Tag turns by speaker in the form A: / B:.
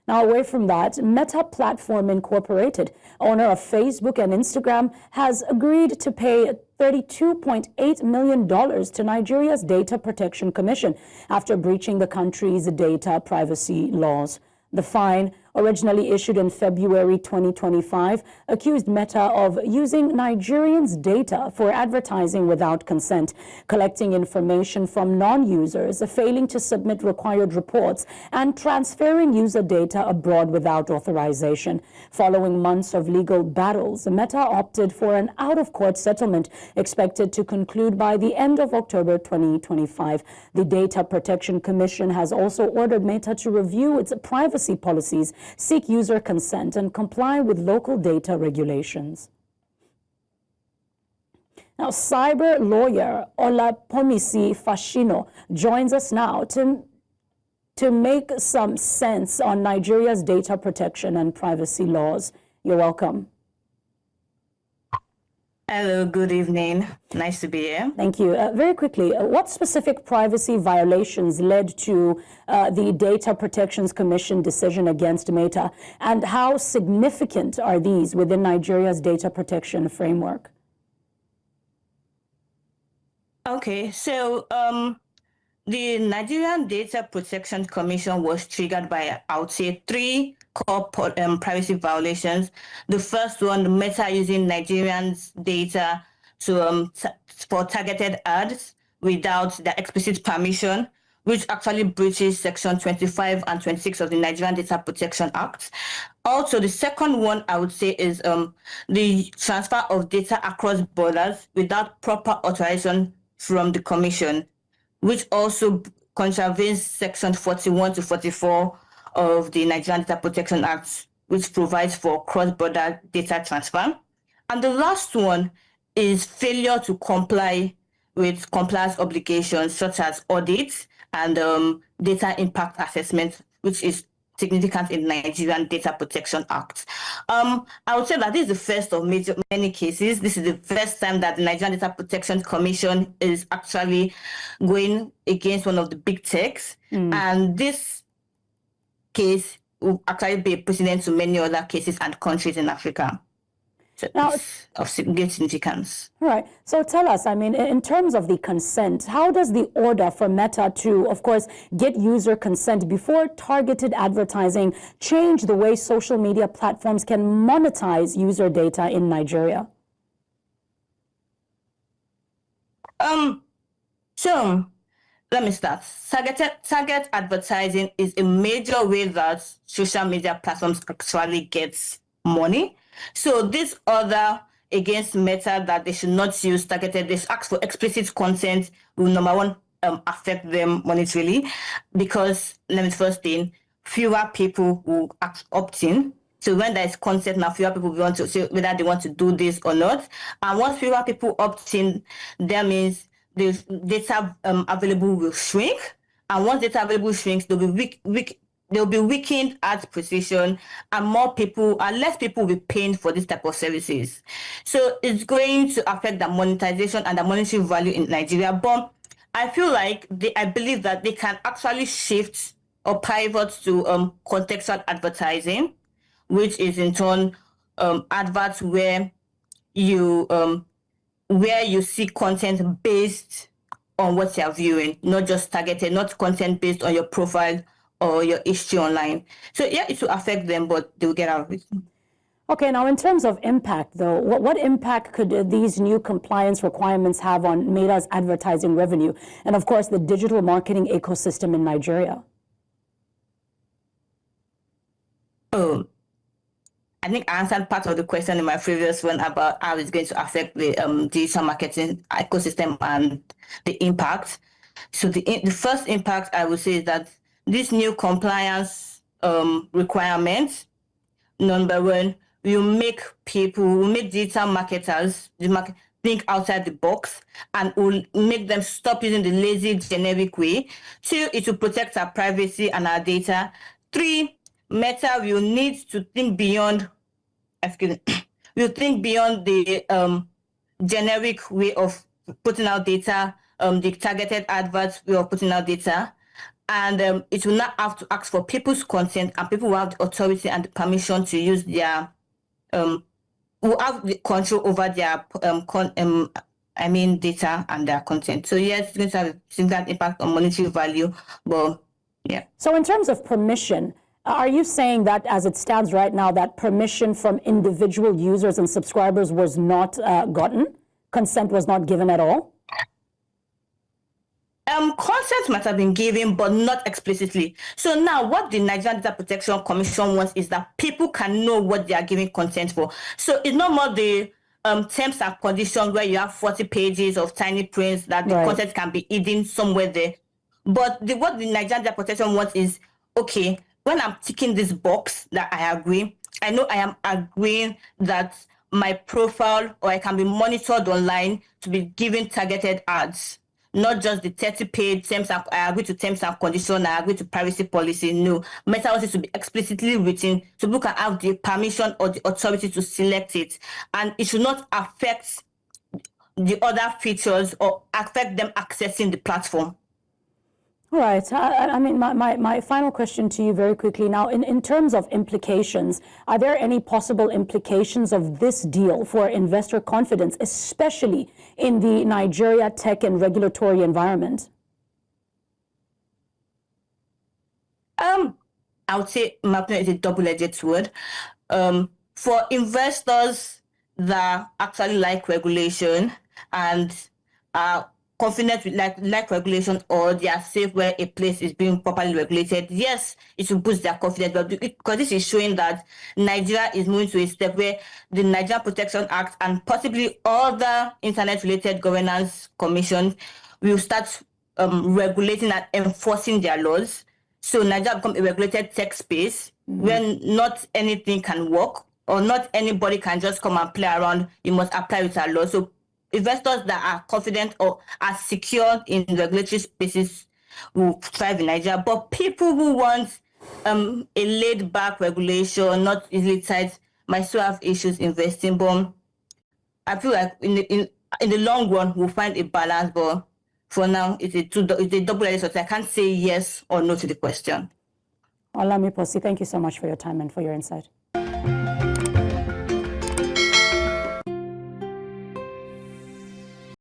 A: Now, away from that, Meta Platform Incorporated, owner of Facebook and Instagram, has agreed to pay $32.8 million to Nigeria's Data Protection Commission after breaching the country's data privacy laws. The fine, originally issued in February 2025, accused Meta of using Nigerians' data for advertising without consent, collecting information from non-users, failing to submit required reports, and transferring user data abroad without authorization. Following months of legal battles, Meta opted for an out-of-court settlement expected to conclude by the end of October 2025. The Data Protection Commission has also ordered Meta to review its privacy policies, seek user consent, and comply with local data regulations. Now, cyber lawyer Olapomisi Fashino joins us now to make some sense on Nigeria's data protection and privacy laws. You're welcome.
B: Hello, good evening. Nice to be here.
A: Thank you. Very quickly, what specific privacy violations led to the Data Protections Commission decision against Meta, and how significant are these within Nigeria's data protection framework?
B: Okay, so the Nigerian Data Protection Commission was triggered by, I would say, three core privacy violations. The first one, Meta using Nigerians' data to for targeted ads without the explicit permission, which actually breaches Section 25 and 26 of the Nigerian Data Protection Act. Also, the second one I would say is the transfer of data across borders without proper authorization from the Commission, which also contravenes Section 41 to 44 of the Nigerian Data Protection Act, which provides for cross-border data transfer. And the last one is failure to comply with compliance obligations such as audits and data impact assessment, which is significant in the Nigerian Data Protection Act. I would say that this is the first of many cases. This is the first time that the Nigerian Data Protection Commission is actually going against one of the big techs. And this case will actually be a precedent to many other cases and countries in Africa. So now, it's of great significance.
A: All right. So tell us, I mean, in terms of the consent, how does the order for Meta to, of course, get user consent before targeted advertising change the way social media platforms can monetize user data in Nigeria?
B: So let me start. Target advertising is a major way that social media platforms actually get money. So this order against Meta that they should not use targeted, they ask for explicit content will, number one, affect them monetarily, because, let me first thing, fewer people will opt in. So when there is content now, fewer people want to say whether they want to do this or not. And once fewer people opt in, that means the data available will shrink. And once data available shrinks, there'll be weakened ad precision, and less people will be paying for this type of services. So it's going to affect the monetization and the monetary value in Nigeria. But I believe that they can actually shift or pivot to contextual advertising, which is in turn adverts where you see content based on what you're viewing, not just targeted, not content based on your profile or your history online. So yeah, it will affect them, but they'll get out of it.
A: Okay, now in terms of impact, though, what impact could these new compliance requirements have on Meta's advertising revenue and, of course, the digital marketing ecosystem in Nigeria?
B: I think I answered part of the question in my previous one about how it's going to affect the digital marketing ecosystem and the impact. So the first impact I would say is that this new compliance requirements, number one, will make digital marketers think outside the box and will make them stop using the lazy, generic way. Two, it will protect our privacy and our data. Three, Meta will need to think beyond, the generic way of putting out data, the targeted adverts way of putting out data. and it will not have to ask for people's consent, and people will have the authority and the permission to use their will have the control over their data and their content. So yes, it's going to have a significant impact on monetary value, but yeah.
A: So in terms of permission, are you saying that as it stands right now, that permission from individual users and subscribers was not gotten? Consent was not given at all?
B: Consent might have been given, but not explicitly. So now what the Nigerian Data Protection Commission wants is that people can know what they are giving consent for. So it's not more the terms and conditions where you have 40 pages of tiny prints that the content can be hidden somewhere there. But what the Nigerian Data Protection wants is, okay, when I'm ticking this box that I agree, I know I am agreeing that my profile or I can be monitored online to be given targeted ads. Not just the 30-page terms. I agree to terms and conditions. I agree to privacy policy. No, Meta wants it to be explicitly written so people can have the permission or the authority to select it, and it should not affect the other features or affect them accessing the platform.
A: All right. I mean, my final question to you very quickly now, in terms of implications, are there any possible implications of this deal for investor confidence, especially in the Nigeria tech and regulatory environment?
B: I would say my opinion is a double-edged sword. For investors that actually like regulation and are confident with like regulation, or they are safe where a place is being properly regulated, yes, it will boost their confidence. But because this is showing that Nigeria is moving to a step where the Nigeria Protection Act and possibly other internet-related governance commissions will start regulating and enforcing their laws. So Nigeria become a regulated tech space when not anything can work, or not anybody can just come and play around. You must apply with our law. So investors that are confident or are secure in regulatory spaces will thrive in Nigeria. But people who want a laid-back regulation, not easily tied, might still have issues investing. But I feel like in the long run, we'll find a balance. But for now, it's a double-edged sword. I can't say yes or no to the question.
A: Olamiposi, thank you so much for your time and for your insight.